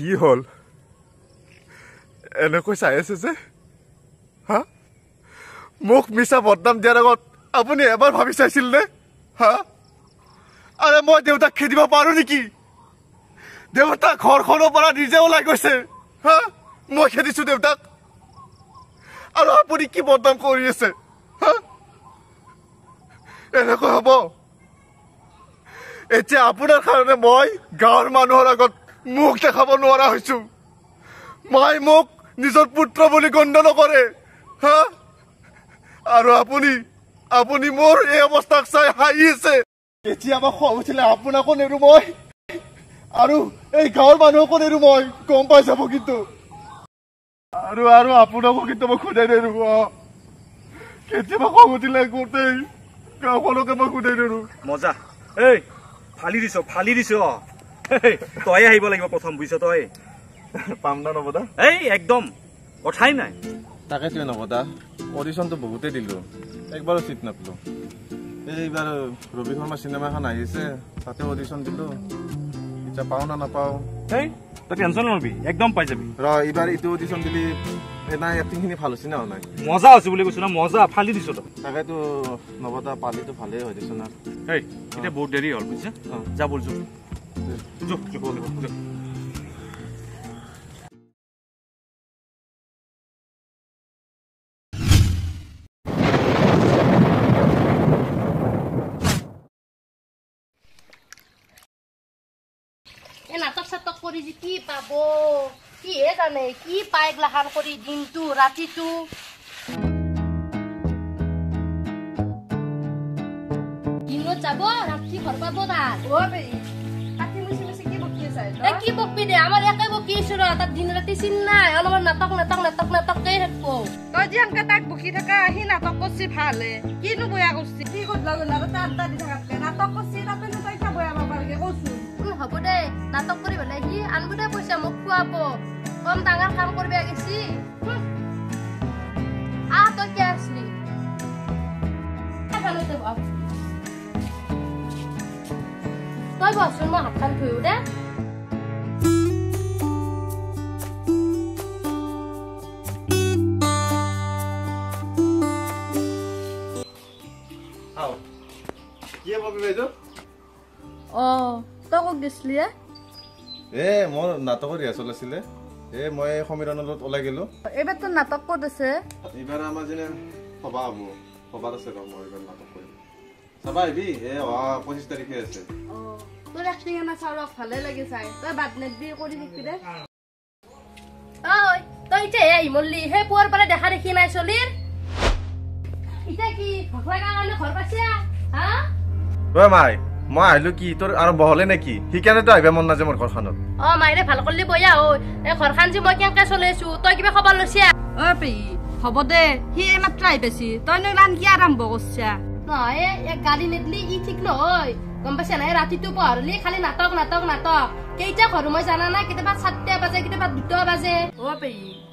কি হল এনেকৈ চাই আছে যে হা মোক মিছা বদনাম দিয়াৰ আগত আপুনি এবাৰ ভাবি চাইছিল নে হা আৰে মই দেউতাক খেদিব পাৰো নেকি দেউতা ঘৰখনৰ পৰা নিজে ওলাই গৈছে হা মই খেদিছো দেউতাক আৰু আপুনি কি বদনাম কৰি আছে হা এনেকৈ হ'ব এতিয়া আপোনাৰ কাৰণে মই গাঁৱৰ মানুহৰ আগত মুখ দেখাব নোৱাৰা হৈছো মাই মোক নিজৰ পুত্ৰ বুলি গণ্য নকৰে হা আৰু আপুনি মোৰ এই অৱস্থাক চাই হাঁহিছে কেতিয়াবা খং উঠিলে আপোনাকো নেৰো মই আৰু এই গাঁৱৰ মানুহকো নেৰো মই গম পাই যাব কিন্তু আৰু আপোনাকো কিন্তু মই খুদাই নেৰো কেতিয়াবা খং উঠিলে গোটেই গাঁওখনকে মই খুদাই নেৰো মজা এই ফালি দিছ তই আহিব লাগিব প্ৰথম বুজিছ তই পাম না নবদা এই একদম কথাই নাই তাকেতো নবদা অডিশ্যনটো বহুতে দিলো একবাৰো চিট নাপালো এইবাৰ ৰবি শৰ্মা চিনেমা এখন আহিছে তাতে অডিশ্যন দিলো এতিয়া পাওঁ না নাপাওঁ এই তই টেনশ্যন নলবি একদম পাই যাবি এইবাৰ এইটো অডিশ্যন দিলি নাই এক্টিংখিনি ভাল হৈছে না নাই মজা হৈছে বুলি কৈছো না মজা ফালি দিছ তই তাকেতো নবদা পালিটো ভালেই হৈ দিছে না এই এতিয়া বহুত দেৰি হ'ল বুজিছে যা বল যো নাটক চাটক কৰি যে কি পাব কিহে জানে কি পায় গ্লাখান কৰি দিনটো ৰাতিটো দিনত যাব ৰাতি ঘৰ পাব না কি বকবি দে আমাৰ একে বকি আছো ৰ তাত দিন ৰাতি চিন নাই অলপমান নাটককে থাকবো তই যে এনেকে তাক বকি থাকা সি নাটক কৰছি ভালে কিনো বয়া কৰছি কি কতলা গলা আড্ডা দি থাকাতকে নাটক কৰছি তাতে তই কিয় বয়া পাবা লাগে কৈছো হ'ব দে নাটক কৰি পেলাই সি আনবো দে পইচা মোক খুৱাব কম ডাঙৰ কাম কৰিব গেছি তই কি আসলি তই বচোন মই হাত খান ধুইও দে তই ক'ত গৈছিলি মোৰ নাটকৰ ৰিহাৰ্চল আছিলে মই সমীৰণৰ লগত ওলাই গলো এইবাৰ তোৰ নাটক ক'ত আছে এইবাৰ আমাৰ যেনে সভা হ'ব সভাত আছে মই এইবাৰ নাটক কৰিম চাবা আহিবি 25 তাৰিখে আছে তোৰ এক্টিং আমাৰ চাউলক ভালে লাগি চাই তই বাদ নেদবি কৰি থাকিবি দে তই এতিয়া আহিমলি সেই পুৱাৰ পৰা দেখা দেখি নাই চলিৰ এতিয়া কি ভোক লগা কাৰণে ঘৰ পাইছা হা মাই মই আহিলো কি তোৰ আৰম্ভ হলে নেকি সেইকাৰণেতো আহিব মন নাযায় মোৰ ঘৰখনত মাইৰে ভাল কৰিলি বয়া এই ঘৰখন যে মই কেনেকে চলাইছো তই কিবা খবৰ লৈছা হ'ব দে সি এইমাত্ৰ আহি পাইছি তইনো ইমান কি আৰম্ভ কৰছা নহয় এক গাড়ী নেদলি ই ঠিক নহয় গম পাইছা নাই ৰাতিটো পঢ়লি খালি নাটক কেইটা ঘৰ মই জানা নাই কেতিয়াবা 7টা বাজে কেতিয়াবা 2টা বাজে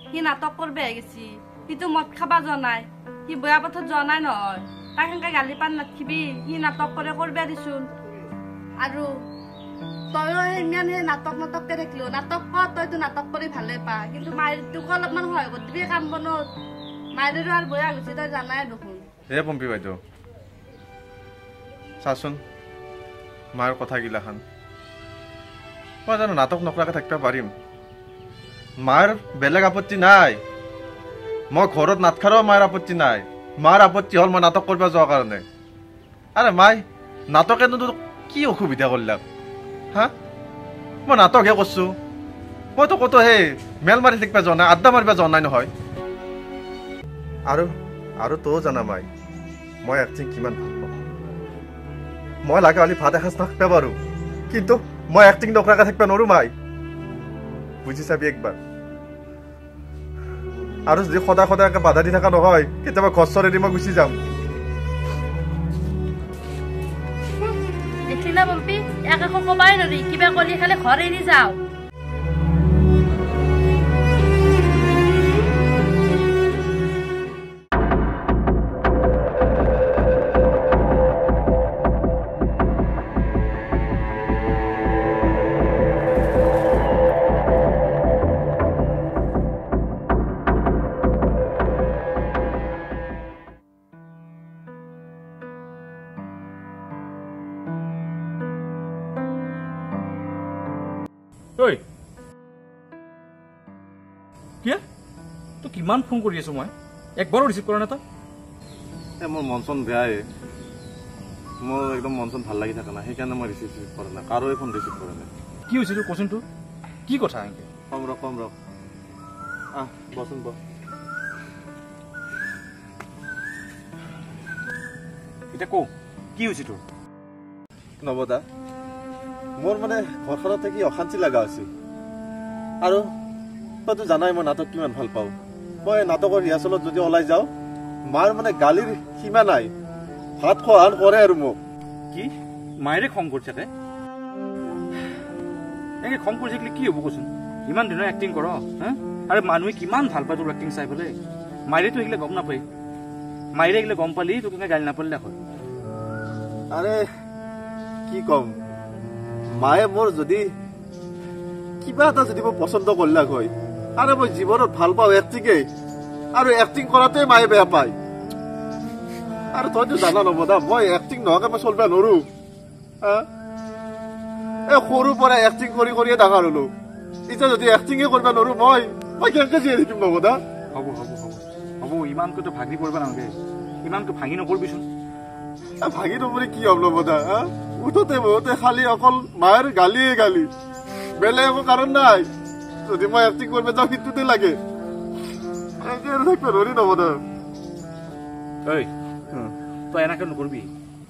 সি নাটক কৰবে গেছি সিটো মদ খাবা যোৱা নাই সি বয়া পথত যোৱা নাই নহয় তাক সেনেকে গালি পান নাথিবি সি নাটক কৰবে দিছোন আৰু তইও ইমান সেই নাটককে থাকিলো নাটক তইতো নাটক কৰি ভালে পা কিন্তু মাইৰটোকো অলপমান সহায় কৰি দিবি কাম বনত মাইৰেৰো আৰু বয়া গৈছে তই জানাই দেখোন পম্পী বাইদেউ চাচোন মাৰ কথাগিলাখান মই জানো নাটক নকৰাকে থাকিব পাৰিম মাৰ বেলেগ আপত্তি নাই মই ঘৰত নাটখাৰো মাৰ আপত্তি নাই মাৰ আপত্তি হ'ল মই নাটক কৰিব যোৱাৰ কাৰণে আৰে মাই নাটকেনো কি অসুবিধা কৰিলাক হা মই নাটকহে কৰছো মইতো কতো সেই মেল মাৰি থাকিব যোৱা নাই আড্ডা মাৰিব যোৱা নাই নহয় আৰু তইও জানা মাই মই এক্টিং কিমান ভাল পাওঁ মই লাগে হলে ভাত এসাঁজ নাখাব পাৰো কিন্তু মই এক্টিং নকৰাকে থাকিব নোৱাৰো মাই বুজি চাবি একবাৰ আৰু যদি সদায় বাধা দি থকা নহয় কেতিয়াবা ঘৰ চৰ এৰি মই গুচি যাম দেখলি না পম্পী একে কবাই নৰি কিবা কলি খালি ঘৰ এৰি যাও কি তো কিমান ফোন কৰি আছো মই একবাৰো ৰিচিভ কৰা নাই তই মোৰ মন চন বেয়াই মোৰ একদম মন চন ভাল লাগি থকা নাই সেইকাৰণে মই ৰিচিভ কৰা নাই কাৰোৱে ফোন ৰিচিভ কৰা নাই কি হৈছে তোৰ কচোন তোৰ কি কথা এনেকে কম ৰ বচোন ব এতিয়া কওঁ কি হৈছে তোৰ নবদা মোৰ মানে ঘৰখনত থাকি অশান্তি লগা হৈছে আৰু তইতো জানাই মই নাটক কিমান ভাল পাওঁ মই নাটকৰ ৰিহাৰ্চলত যদি ওলাই যাওঁ মাৰ মানে গালিৰ সীমা নাই ভাত খোৱান কৰে আৰু মোক কি মায়েৰে খং কৰি থাকে এনেকে খং কৰি থাকিলে কি হ'ব কচোন ইমান দিনৰ এক্টিং কৰ হা আৰু মানুহে কিমান ভাল পায় তোৰ এক্টিং চাই পেলাই মায়েৰেতো এইগিলা গম নাপায় মায়েৰে এইগিলা গম পালি তোক গালি নাপালে দেখোন আৰে কি কম মায়ে মোৰ যদি কিবা এটা যদি মই পচন্দ কৰিলাক হয় আৰে মই জীৱনত ভাল পাওঁ এক্টিঙে আৰু এক্টিং কৰাতে মায়ে বেয়া পায় আৰু তইতো জানা নবদা মই এক্টিং নোহোৱাকে মই চলিব নোৱাৰো সৰুৰ পৰা এক্টিং কৰি কৰিয়ে ডাঙৰ হলো এতিয়া যদি এক্টিঙে কৰিব নোৱাৰো মই কেনেকে জীয়াই থাকিম নবদা হ'ব হ'ব হ'ব হ'ব ইমানকৈ ভাগি পৰিব নালাগে ইমানকৈ ভাঙি নপৰিবিচোন ভাগি নপৰি কি হব নবদা উঠোতে বহুতে খালি অকল মায়েৰ গালিয়ে গালি বেলে একো কাৰণ নাই যদি মই এক্টিং কৰবে যাও কিন্তু লাগে থাকবে নবদা তই এনেকে নকৰবি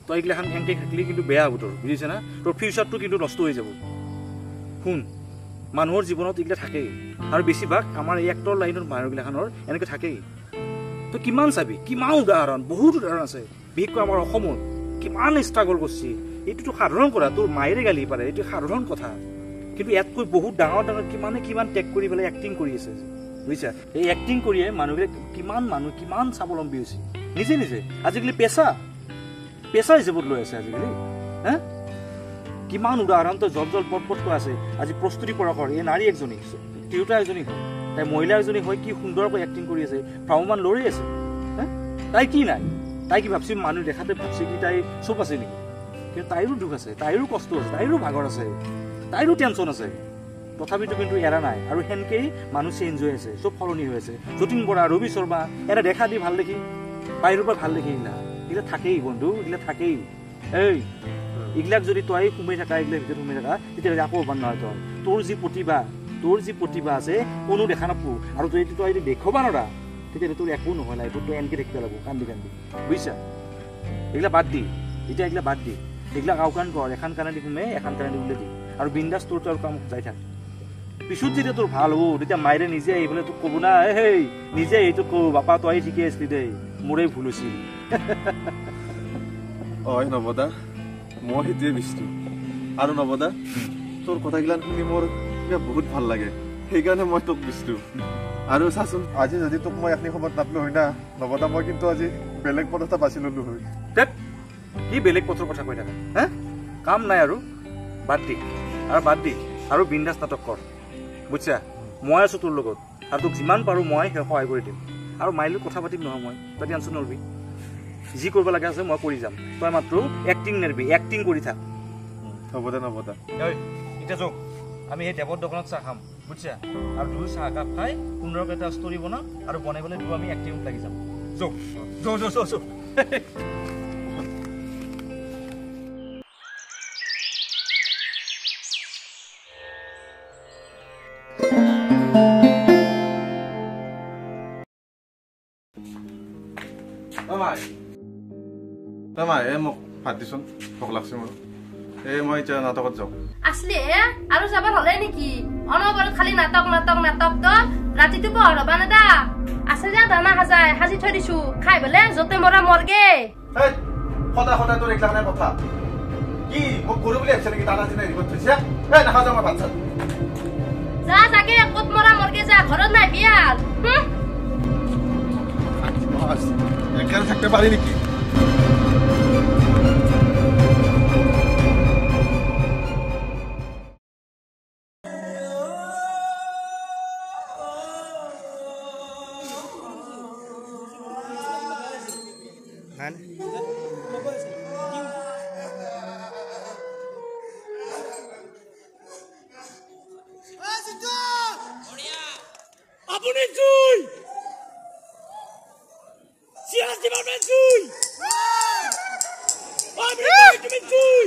তই এইগিলাখান এনেকে থাকিলে কিন্তু বেয়া হ'ব তোৰ বুজিছে না তোৰ ফিউচাৰটো কিন্তু নষ্ট হৈ যাব শুন মানুহৰ জীৱনত এইগিলা থাকেই আৰু বেছিভাগ আমাৰ এই এক্টৰ লাইনৰ মানুহগিলাখানৰ এনেকে থাকেই তই কিমান চাবি কিমান উদাহৰণ বহুত উদাহৰণ আছে বিশেষকৈ আমাৰ অসমত কিমান ষ্ট্ৰাগল কৰিছে এইটোতো সাধাৰণ কথা তোৰ মায়েৰে গালি পাৰে এইটো সাধাৰণ কথা কিন্তু ইয়াতকৈ বহুত ডাঙৰ ডাঙৰ কিমান টেক কৰি পেলাই এক্টিং কৰি আছে বুজিছা এই এক্টিং কৰিয়ে মানুহবিলাক কিমান স্বাৱলম্বী হৈছে নিজে নিজে আজিকালি পেচা হিচাপত লৈ আছে আজিকালি হা কিমান উদাহৰণ তই জল পটকৈ আছে আজি প্ৰস্তুতি পৰাশৰ এই নাৰী একজনী তিৰোতা এজনী হয় তাই মহিলা এজনী হয় কি সুন্দৰকৈ এক্টিং কৰি আছে ভ্ৰাম্যমান লৰি আছে হা তাই কি নাই তাই কি ভাবছি মানুহ দেখাতে ভাবছে কি তাই চব আছে নেকি কিন্তু তাইৰো দুখ আছে তাইৰো কষ্ট আছে তাইৰো ভাগৰ আছে তাইৰো টেনশ্যন আছে তথাপিতো কিন্তু এৰা নাই আৰু সেনেকেই মানুহ চেঞ্জ হৈ আছে চব সলনি হৈ আছে যতীন বৰা ৰবি শৰ্মা এনে দেখা দি ভাল দেখি বাহিৰৰ পৰা ভাল দেখি এইগিলা থাকেই বন্ধু এইগিলা থাকেই এইগিলাক যদি তই সোমাই থাকা এইগিলাৰ ভিতৰত সোমাই থাকা তেতিয়াহ'লে আকৌ হ'ব নহয় তই তোৰ যি প্ৰতিভা আছে কোনো দেখা নাপো আৰু তই যদি দেখুৱাব নোৱাৰা তেতিয়াহ'লে তোৰ একো নহয় লাইফত তই এনেকৈ দেখিব লাগিব কান্দি বুজিছা এইগিলা বাদ দি এতিয়া এইগিলা বাদ দি এইগিলাক আওকাণ কৰ এখন কাণেদি সোমে এখন কাণেদি ওলাই দি আৰু বিন্দাছ তোৰ কাম যাই থাক পিছত যেতিয়া তোৰ ভাল হ'ব তেতিয়া মায়েৰে নিজে আহি পেলাই তোক ক'ব না হেই নিজে এইটো ক'ব বাপা তই ঠিকে আছিলি দেই মোৰে ভুল হৈছিল নবদা মই সেইটোৱে বিচাৰো আৰু নবদা তোৰ কথাগিলা শুনি মোৰ বহুত ভাল লাগে সেইকাৰণে মই তোক বিচাৰো আৰু চাচোন আজি যদি তোক মই এখিনি সময়ত নাপলো হয় না নবদা মই কিন্তু আজি বেলেগ পথ এটা বাছি ললো হয় কি বেলেগ পথৰ কথা কৈ থাকা হা কাম নাই আৰু বাদ দি আৰু বিন্দাছ নাটক কৰ বুজিছা মই আছো তোৰ লগত আৰু তোক যিমান পাৰোঁ মই সহায় কৰি দিম আৰু মাইলৈ কথা পাতিম নহয় মই তই টেনশ্যন নলবি যি কৰিব লাগে আছে মই কৰি যাম তই মাত্ৰ এক্টিং নেৰবি এক্টিং কৰি থাক নবদা এতিয়া যাওঁ আমি সেই দেৱৰ দোকানত চাহ খাম বুজিছা আৰু দুই চাহ একাপ খাই সুন্দৰকৈ এটা ষ্টৰি বনাম আৰু বনাই পেলাই দুয়ো আমি এক্টিঙত লাগি যাম যাওঁ মোক ভাত দিছোন ভোক লাগছে মোৰ মই এতিয়া নাটকত যাওঁ আসলে আৰু যাবৰ হলে নেকি অনবৰত খালি নাটক তো ৰাতিটো পহৰ হবা নেদা আছে যা দানা সাজি থৈ দিছো খাই বোলে যতে মৰা মৰগে সদায় তোৰ এইগিলা কথা কি মোক কৰো বুলি ভাবিছে নেকি দানা দিনে ৰিপৰ্ট থৈছে নাখা যাওঁ মই ভাত চাত যা তাকে ক'ত মৰা মৰগে যা ঘৰত নাই বিয়াল একেবাৰে থাকতে পাৰি নেকি আপুনি জুই চিৰাজ ডিপাৰ্টমেণ্ট জুই তুমি জুই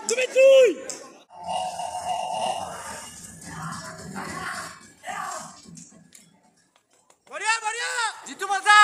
তুমি জুই বঢ়িয়া বঢ়িয়া জিতু মজা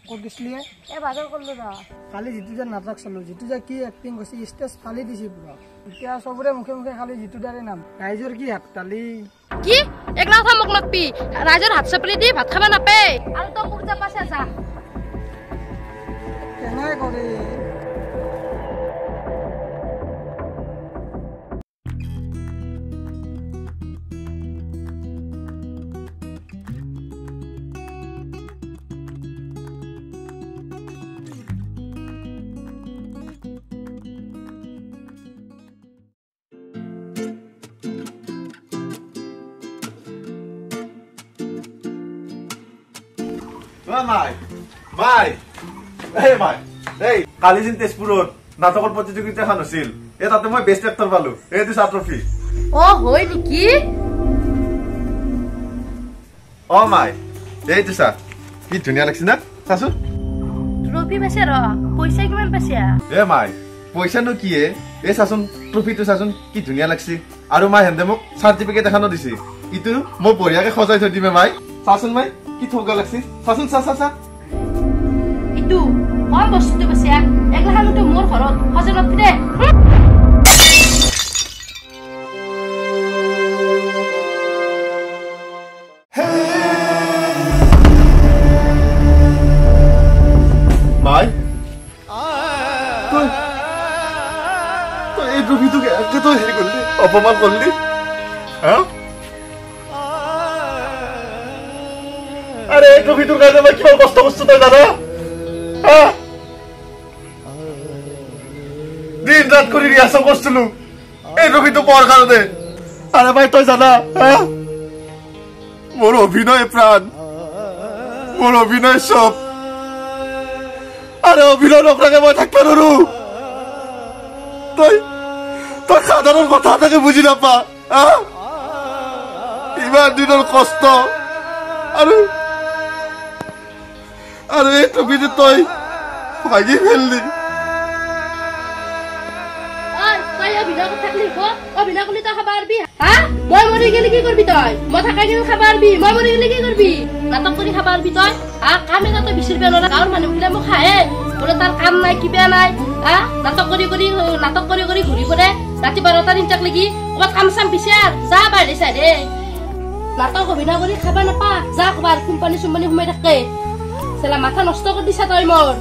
ক'ত গৈছিলি এই বাজাৰ কৰিলো ৰ কালি যিটো যে নাটক চালো যিটো যে কি এক্টিং কৰিছে ষ্টেজ ফালি দিছে পুৰা এতিয়া চবৰে মুখে মুখে খালি যিটো দাৰে নাম ৰাইজৰ কি হাততালি কি একলা কথা মোক নকবি ৰাইজৰ হাত চাপলি দি ভাত খাবা নাপায় আৰু তই মোক যা পাছে যা কেনে কৰে মাই মাই এই মাই এই কালি যেন তেজপুৰত নাটকৰ প্ৰতিযোগিতাখন হৈছিল এই তাতে মই বেষ্ট এক্টৰ পালো এই দিছা ট্ৰফি হয় নেকি মাই এই দিছা কি ধুনীয়া লাগিছে না চাচোন ট্ৰফি পাইছে ৰ পইচা কিমান পাইছে এ মাই পইচানো কি এই চাচোন ট্ৰফিটো চাচোন কি ধুনীয়া লাগছে আৰু মাই হেন্দে মোক চাৰ্টিফিকেট এখনো দিছে ইটো মই বঢ়িয়াকে সজাই থৈ দিমে মাই চাচোন মাই কি থগা লাগছে চাচোন চা চা চা ইটো কম বস্তুটো পাইছে একলাখানোতো মোৰ ঘৰত সজানত দে মাই তই এই ট্ৰফিটোকে একে তই হেৰি কৰিলি অপমান কৰিলি হা আরে এই ট্রফিটোর কাছে মই কিমান কষ্ট করছো তই জানা দিন রাত করে রিহার্সাল করছিল এই ট্রফিটো পাওয়ার কারণে আরে ভাই তই জানা মোর অভিনয় প্রাণ মোর অভিনয় সব আরে অভিনয় নকরাকে মই থাকতে পারু তই তই সাধারণ কথা তাকে বুঝি নাপা ইমান দিনের কষ্ট আরে আরে এই ট্রফিটো তই ভাগি ফেললি অভিনয় করলি তই খাবা পারবি মই মরি গেলে কি করবি তই মই থাকাই গেলে খাবা পারবি মই মরি গেলে কি করবি নাটক করে খাবা পারবি তই কামে না তই বিচির বেলা গাঁৱৰ মানুহগিলা মোক খায়ে বোলে তাৰ কাম নাই কিবা নাই নাটক কৰি ঘূৰি ফুৰে ৰাতি 12টা 3টাক লাগি ক'ৰবাত কাম চাম বিচাৰ যা বাঢ়ি চাই দে নাটক অভিনয় কৰি খাবা নাপা যা ক'ৰবাত কোম্পানী চুম্পানী সোমাই থাকে চেলা মাথা নষ্ট কৰি দিছা তই মোৰ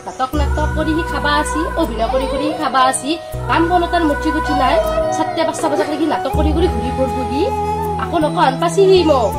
নাটক কৰি খাবা আছি অভিনয় কৰি খাবা আছি কাম বনো তাৰ মুঠি গুঠি নাই 7টা 5টা বজাত লাগি নাটক কৰি ঘূৰি ফুৰবি আকৌ নকওঁ আনপাচিহি মোক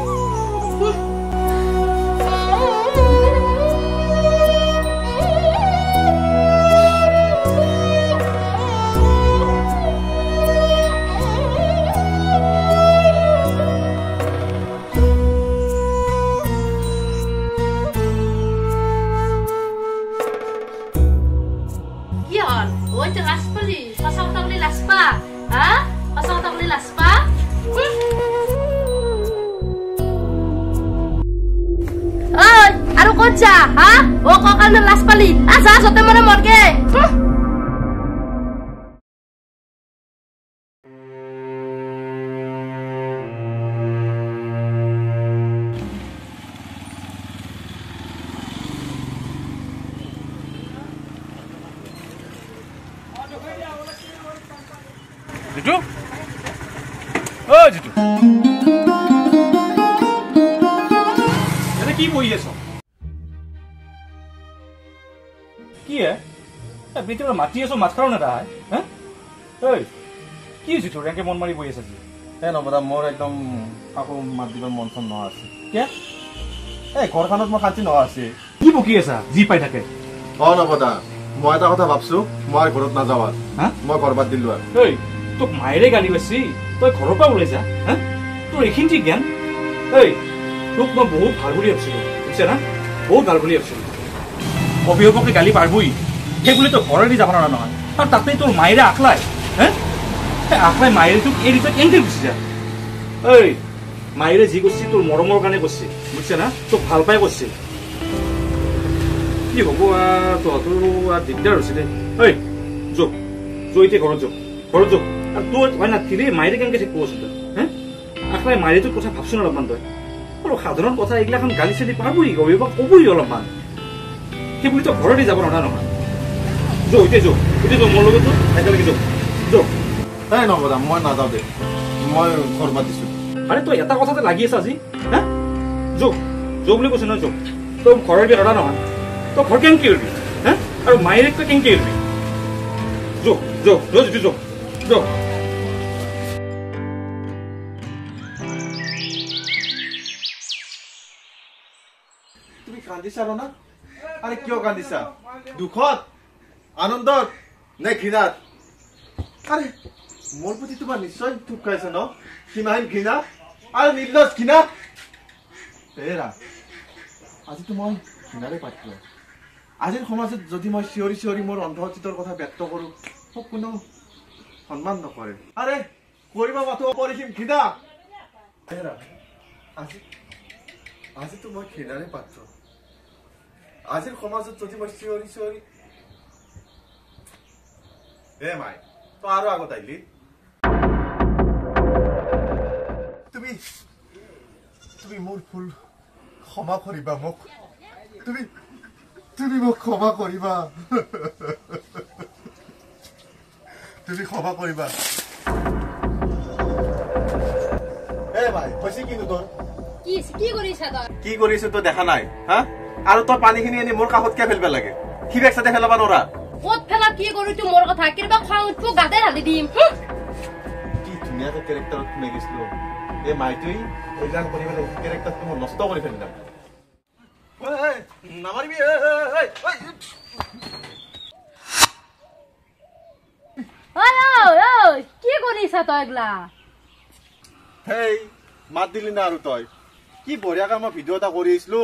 লাজ পালি যা যতে মনে মৰগে কি বহি আছ কি পৃথিৱীৰ মাতি আছো মাত খাও নেদা হা ঐ কি হৈছে তোৰ এনেকে মন মাৰি বহি আছে নবদা মোৰ একদম কাকো মাত দিবৰ মন চন নোহোৱা আছে কিয় ঘৰখনত মই শান্তি নোহোৱা আছে কি বকি আছা যি পাই থাকে নবদা মই এটা কথা ভাবছো মই ঘৰত নাযাওঁ হা মই ঘৰ বাদ দিলো ঐ তোক মায়েৰে গালি পাইছি তই ঘৰৰ পৰা ওলাই যা হা তোৰ এইখিনি জ্ঞান ঐ তোক মই বহুত ভাল বুলি ভাবিছিলো বুজিছে না বহুত ভাল বুলি ভাবিছিলো অভিভাৱকে গালি পাৰবই সেই বুলি তই ঘৰেদি যাব নোৱাৰা নহয় আৰু তাতে তোৰ মায়েৰে আকলাই হা আকলাই মায়েৰে তোক এৰি তই কেনেকৈ গুচি যা ঐ মায়েৰে যি কৰিছে তোৰ মৰমৰ কাৰণে কৰিছে বুজিছে না তোক ভাল পাই কৰিছে কি হ'ব তহঁতৰো দিগদাৰ হৈছে দে ঐ যোগ এতিয়া ঘৰত যোগ আৰু তোৰ হয় না তিলে মায়েৰে কেনেকৈ থাকিব আছিল তই হা আকলাই মায়েৰে তোৰ কথা ভাবছো ন অলপমান তই আৰু সাধাৰণ কথা এইগিলাখন গালি চালি পাবই অভিভাৱক ক'বই অলপমান সেই বুলি তই ঘৰতে যাব নোৱাৰা নহয় এতিয়া মোৰ লগত একেলগে যোগ নবদা মই নাযাওঁ দে মই ঘৰ বাদ দিছো আৰে তই এটা কথাতে লাগি আছা আজি হা যোগ বুলি কৈছে নহয় যোগ তই ঘৰৰ বিয়া নৰা নহয় তই ঘৰ কেনেকৈ কৰিবি হা আৰু মায়েৰে তই কেনেকৈ কৰিবি যোগ তুমি কান্দিছা না আৰে কিয় কান্দিছা দুখত আনন্দত নে ঘৃণাত আৰে মোৰ প্ৰতি তোমাৰ নিশ্চয় দুখ খাইছে ন সীমাহীন ঘৃণা আৰু নিৰ্লজ্জ ঘৃণা এৰা আজিতো মই ঘৃণাৰে পাত্ৰ আজিৰ সমাজত যদি মই চিঞৰি মোৰ অন্ধচিতৰ কথা ব্যক্ত কৰো মোক কোনো সন্মান নকৰে আৰে কৰিব মাথো অপৰিসীম ঘৃণা এৰা আজিতো মই ঘৃণাৰে পাত্ৰ আজিৰ সমাজত যদি মই চিঞৰি মাই তই আৰু আগত আহিলি তুমি মোৰ ভুল ক্ষমা কৰিবা মোক তুমি মোক ক্ষমা কৰিবা তুমি ক্ষমা কৰিবা মাই হৈছে কিনো তোৰ কি কৰিছো তই দেখা নাই হা আৰু তই পানীখিনি এনে মোৰ কাষত কিয় ফেলব লাগে সি বেগ চাতে ফেলাব নোৱাৰা ক'ত ফেলা কি কৰিছো মোৰ কথা কিবা খং উঠব গাতে ঢালি দিম কি ধুনীয়াকৈ কেৰেক্টাৰত সোমাই গৈছিলো এই মাইটোই এইগান কৰি পেলাই কেৰেক্টাৰটো মই নষ্ট কৰি ফেলিলাম নামাৰিবি কি কৰিছা তই এগলা হেই মাত দিলি না আৰু তই কি বঢ়িয়াকে মই ভিডিঅ' এটা কৰি আছিলো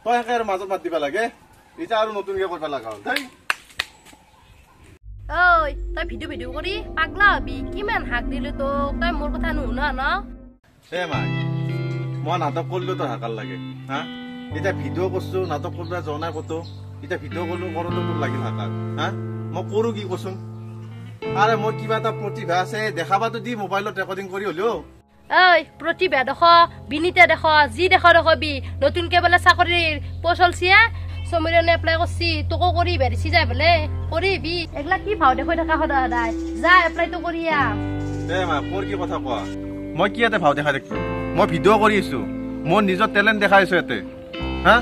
তই একে আৰু মাজত মাত দিবা লাগে এতিয়া আৰু নতুনকে কৰিব লগা হ'ল দেই তই ভিডিঅ' কৰি পাগলা হবি কিমান হাক দিলো তোক তই মোৰ কথা নুশুনা ন মাই মই নাটক কৰিলো তই হাকাৰ লাগে হা এতিয়া ভিডিঅ' কৰছো নাটক কৰিব যোৱা নাই কতো এতিয়া ভিডিঅ' কৰিলো কৰোঁতে তোৰ লাগিল হাকাৰ হা মই কৰো কি কচোন আৰে মোৰ কিবা এটা প্ৰতিভা আছে দেখাবাতো দি মোবাইলত ৰেকৰ্ডিং কৰি হলেও প্ৰতিভা দেখ বিনীতা দেখ যি দেখবি নতুনকে বোলে চাকৰিৰ পোষ্ট চলছিয়া সমীৰণে এপ্লাই কৰছি তোকো কৰি বেৰিছি যায় বোলে কৰিবি এগলা কি ভাও দেখুৱাই থকা সদায় যা এপ্লাইটো কৰি মা মোৰ কি কথা কোৱা মই কি ইয়াতে ভাও দেখাই দেখিছো মই ভিডিঅ' কৰি আছো মোৰ নিজৰ টেলেণ্ট দেখাই আছো ইয়াতে হা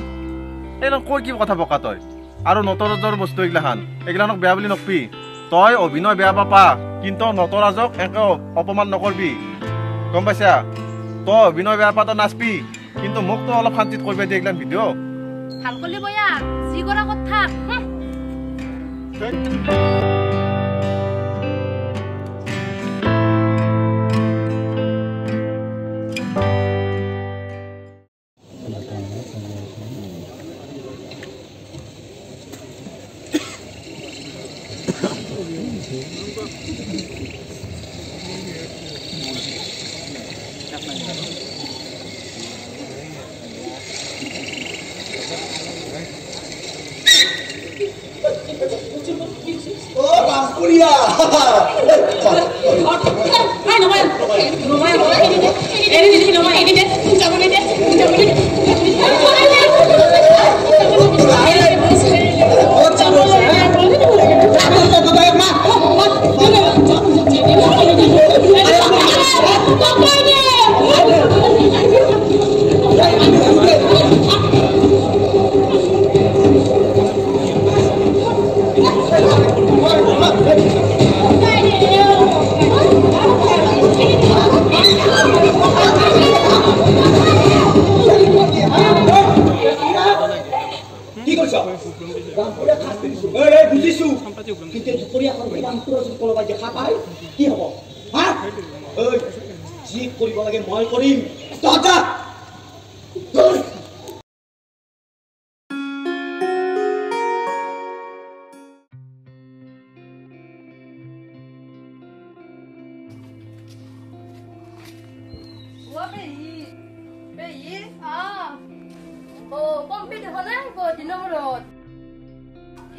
এইবিলাক কৰ কি কথা বকা তই আৰু নটৰাজৰ বস্তু এইগিলাখানক বেয়া বুলি নকবি তই অভিনয় বেয়া পাপা কিন্তু নটৰাজক একে অপমান নকৰবি গম পাইছা তই অভিনয় বেয়া পা তই নাচবি কিন্তু মোক তো অলপ শান্তিত কৰিবা দিয়ে এইগিলান ভিডিঅ' ভাল কৰিলি বয়া যি কৰা কথা বুজিছো কিন্তু দুপৰীয়াখন নামটো কোনোবাই দেখা পায় কি হ'ব হা যি কৰিব লাগে মই কৰিম তহঁত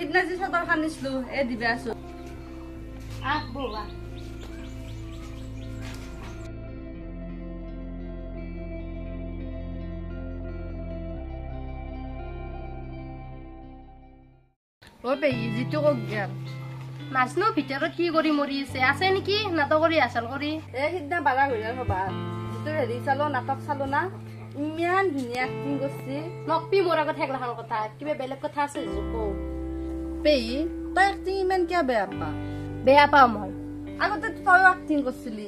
সিদিনা যি চাদৰ খান্দিছিলো এই দিবে আছো যিটো কক জ্ঞান নাচনো ভিতৰত কি কৰি মৰি আছে নেকি নাটক কৰি আচল কৰি এই সিদিনা বাৰা ঘূৰিয়াৰ সভা যিটো হেৰি চালো নাটক চালো না ইমান ধুনীয়া এক্টিং কৰিছে নকপি মোৰ আগত হেগলাখান কথা কিবা বেলেগ কথা আছে কৌ পেহী তই এক্টিং ইমান কিয় বেয়া পাওঁ মই আগতে তইও এক্টিং কৰিছিলি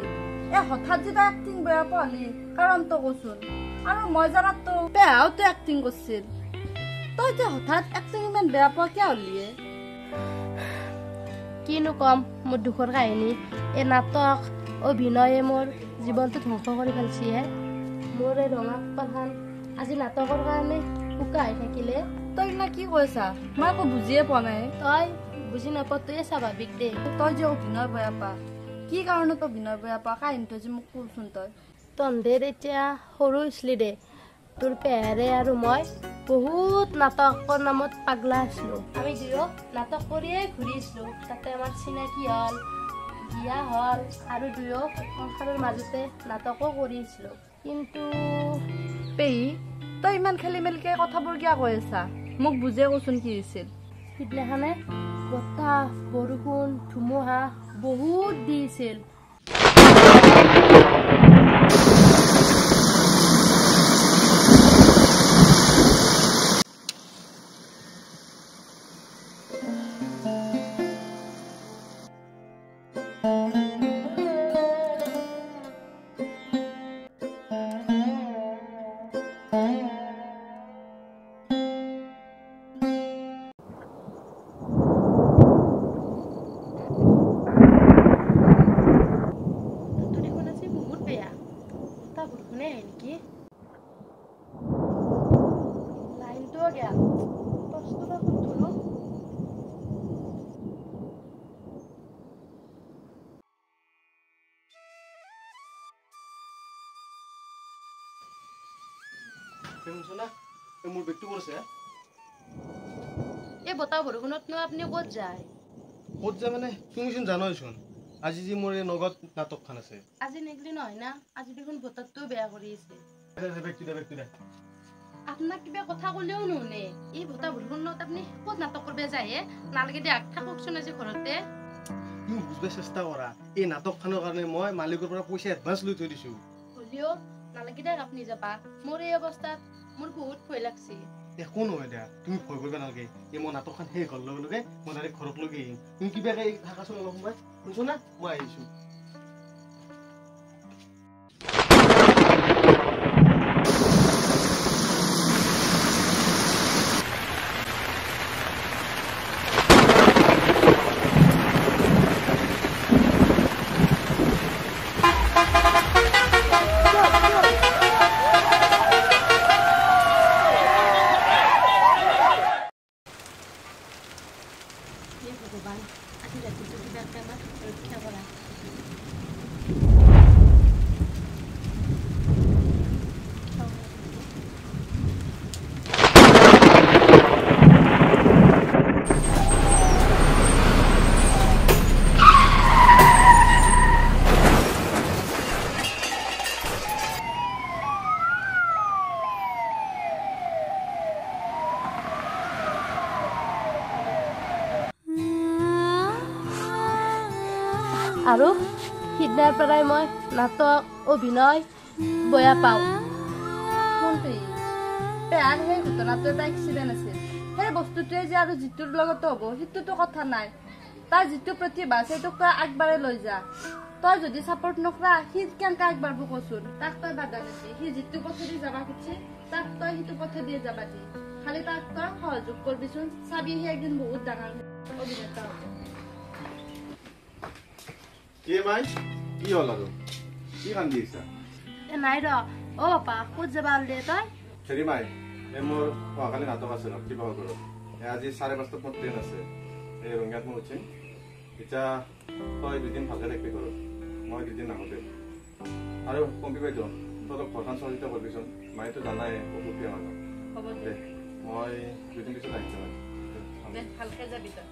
হঠাৎ যে তই এক্টিং বেয়া পালি কাৰণটো কচোন আৰু মই জানাতো পেহাও তই এক্টিং কৰিছিল তই যে হঠাৎ এক্টিং ইমান বেয়া পোৱা কিয় হলিয়ে কিনো কম মোৰ দুখৰ কাহিনী এই নাটক অভিনয়ে মোৰ জীৱনটো ধ্বংস কৰি পেলাইছে মোৰ এই ৰঙা কপালখন আজি নাটকৰ কাৰণে শুকাই থাকিলে তই না কি কৈছা মই একো বুজিয়ে পোৱা নাই তই বুজি নাপাতোৱে স্বাভাৱিক দে তই যে অভিনয় বেয়া পা কি কাৰণত অভিনয় বেয়া পা কাহিনীটো যে মোক কচোন তই তন্দেৰ এতিয়া সৰু হৈছিলি দে তোৰ পেহাৰে আৰু মই বহুত নাটকৰ নামত পাগলা আছিলো আমি দুয়ো নাটক কৰিয়ে ঘূৰি আছিলো তাতে আমাৰ চিনাকি হল বিয়া হল আৰু দুয়ো সংসাৰৰ মাজতে নাটকো কৰি আছিলো কিন্তু পেহী তই ইমান খেলি মেলিকে কথাবোৰ কিয় কৈ আছা মোক বুজে কচোন কি হৈছিল সিদিনাখনে বতাহ বৰষুণ ধুমুহা বহুত দিছিল মোৰ বেগটো কৰিছে এই বতাহ বৰষুণতনো আপুনি ক'ত যায় ক'ত যায় মানে তুমিচোন জানোইচোন আজি যি মোৰ এই নগদ নাটকখন আছে আজি নেগলি নহয় না আজি দেখোন বতৰটো বেয়া কৰি আছে আপোনাক কিবা কথা ক'লেও নুশুনে এই বতাহ বৰষুণত আপুনি ক'ত নাটক কৰিব যায় নালাগে দিয়ক থাককচোন আজি ঘৰতে তুমি বুজিব চেষ্টা কৰা এই নাটকখনৰ কাৰণে মই মালিকৰ পৰা পইচা এডভান্স লৈ থৈ দিছো হ'লেও নালাগে দিয়ক আপুনি যাবা মোৰ এই অৱস্থাত মোৰ বহুত ভয় লাগছে একো নহয় দিয়া তুমি ভয় কৰিব নালাগে এই মই নাটকখন শেষ হোৱাৰ লগে লগে মই ডাইৰেক্ট ঘৰত লৈ আহিম তুমি কিবাকে থাকাচোন অলপ সময় শুনিছো না মই আহিছো আৰু সিদিনাৰ পৰাই মই নাটক অভিনয় বেয়া পাওঁ পেহাৰ সেই ঘটনাটো এটা এক্সিডেণ্ট আছিল সেই বস্তুটোৱে যে আৰু যিটোৰ লগতো হ'ব সেইটোতো কথা নাই তাৰ যিটো প্ৰতিভা আছে সেইটোক তই আগবাঢ়াই লৈ যা তই যদি ছাপৰ্ট নকৰা সি কেনেকৈ আগবাঢ়িব কচোন তাক তই বাধা দিছি সি যিটো পথেদি যাবা খুজিছে তাক তই সেইটো পথেদিয়ে যাবা দি খালি তাক তই সহযোগ কৰিবিচোন চাবি সি একদিন বহুত ডাঙৰ অভিনেতা হ'ব কি মাই কি হ'ল আৰু কি কান্দি আছা নাই ৰ অ পাপা ক'ত যাবা ওলাই তই হেৰি মাই মোৰ অহাকালি নাটক আছে শিৱসাগৰত আজি 5:30 মোৰ ট্ৰেইন আছে এই ৰঙিয়াত মই উঠিম এতিয়া তই 2 দিন ভালকে থাকিবি ঘৰত মই 2 দিন নাহোঁতে আৰু কম্পি বাইদেউ তই অলপ ঘৰখন চলিত কৰিবিচোন মায়েতো জানাই অসুখীয়া মানুহ হ'ব দে মই 2 দিন পিছত আহিছোঁ দে ভালকে যাবি তই